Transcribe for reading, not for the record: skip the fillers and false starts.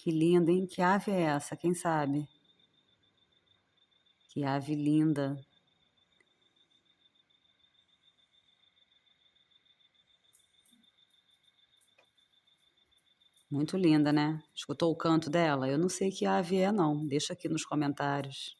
Que linda, hein? Que ave é essa? Quem sabe? Que ave linda. Muito linda, né? Escutou o canto dela? Eu não sei que ave é, não. Deixa aqui nos comentários.